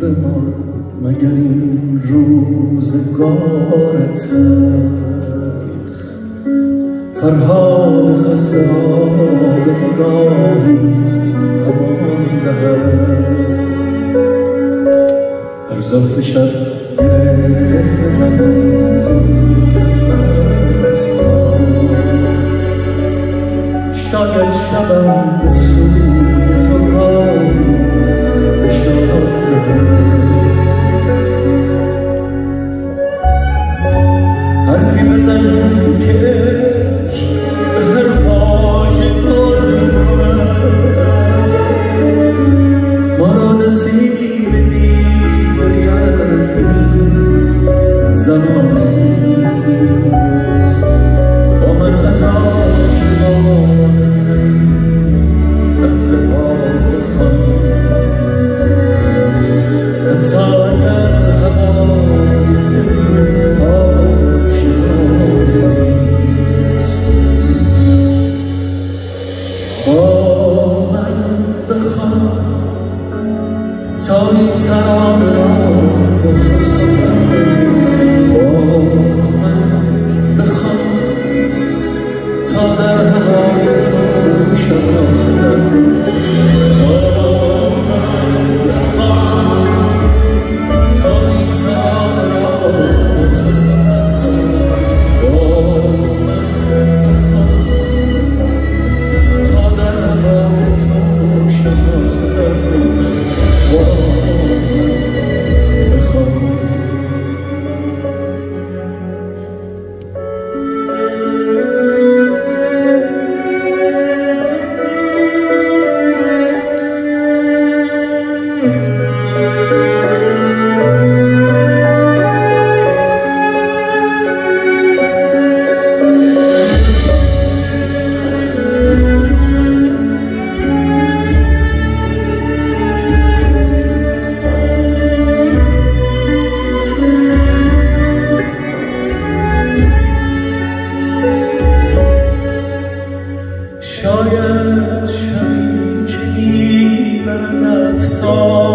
بمان مگر این روزگارت فرهاد خسته به نگاهی امان دهد هر زلف شب گره بزن زلف مستان شاید شبم به سوی تو راهی نشان دهد حرفی بزن که به هر واژه گل کند ما را نصیب دیگری از این زمانیست با من از عاشقانترین لحظه ها بخوان حتی اگر هوای دل عاشقانیست با من بخوان تا این ترانه را با تو سفر با من بخوان تا در هوای تو شب را سفر با من بخوان تا این ترانه را با تو سفر با من بخوان تا در هوای تو شب را سفر با من بخوان شاید شبی که میبرد افسانه